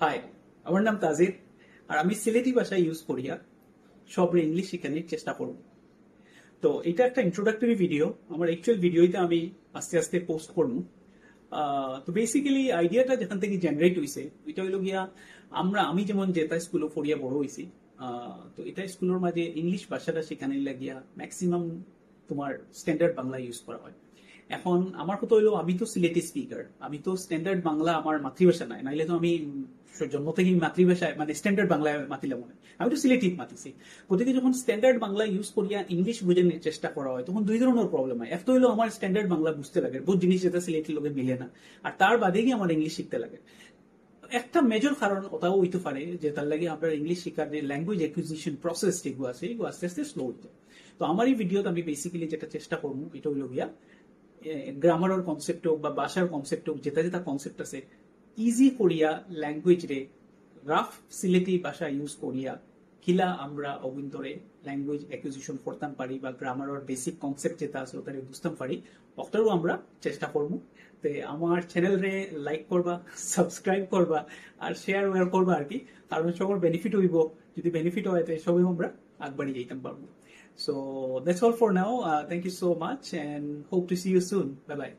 High, আমার নাম তাজিদ আর আমি সিলেটি ভাষা ইউজ করিয়া সবরে ইংলিশ শিখানোর চেষ্টা করব। তো এটা একটা ইন্ট্রোডাক্টরি ভিডিও। আমার অ্যাকচুয়াল ভিডিওতে আমি আস্তে আস্তে পোস্ট করবো। তো বেসিক্যালি আইডিয়াটা যেখান থেকে জেনারেট হয়েছে এটা হইল গিয়া আমি যেমন যেটা স্কুলে পড়িয়া বড় হয়েছি, তো এটা স্কুলের মাঝে ইংলিশ ভাষাটা শেখানো লাগিয়া ম্যাক্সিমাম তোমার স্ট্যান্ডার্ড বাংলা ইউজ করা হয়। এখন আমার কথা হইলো আমি তো সিলেটি স্পিকার, আমি তো স্ট্যান্ডার্ড বাংলা আমার মাতৃভাষা নাই, নাইলে তো আমি জন্ম থেকেই মাতৃভাষায় মানে স্ট্যান্ডার্ড বাংলায় মাতিলাম মনে, আমি তো সিলেটি মাতিছি। গতিকে যখন স্ট্যান্ডার্ড বাংলা ইউজ করিয়া ইংলিশ বোঝানোর চেষ্টা করা হয় তখন দুই ধরনের প্রবলেম হয়। একটা হইলো আমার স্ট্যান্ডার্ড বাংলা বুঝতে লাগে, বহু জিনিস যেটা সিলেটির লোকে মিলে না, আর তার বাদে গিয়ে আমার ইংলিশ শিখতে লাগে। একটা মেজর কারণ ওটাও হইতে পারে যে তার লাগে আপনার ইংলিশ শেখার যে ল্যাঙ্গুয়েজ অ্যাকুইজিশন প্রসেস যেগুলো আছে এগুলো আস্তে আস্তে স্লো হইতো। তো আমার এই ভিডিওতে আমি বেসিক্যালি যেটা চেষ্টা করবো এটা হইল গিয়া গ্রামারের কনসেপ্ট হোক বা ভাষার কনসেপ্ট হোক, যেটা যেটা কনসেপ্ট আছে ইজি করিয়া ল্যাঙ্গুয়েজ রে রাফ সিলেটি ভাষা ইউজ করিয়া কিলা আমরা অভ্যন্তরে ল্যাঙ্গুয়েজ অ্যাকুইজিশন করতাম পারি বা গ্রামারের বেসিক কনসেপ্ট যেটা আছে ওটা বুঝতাম পারি, ওটারও আমরা চেষ্টা করবো। তো আমার চ্যানেল রে লাইক করবা, সাবস্ক্রাইব করবা আর শেয়ার ওয়ার করবা আর কি, কারণ সবার বেনিফিট হইব। যদি বেনিফিট হয় তো সবাই আমরা আগবাড়ি যাইতাম পারবো। So that's all for now. Thank you so much and hope to see you soon. Bye bye.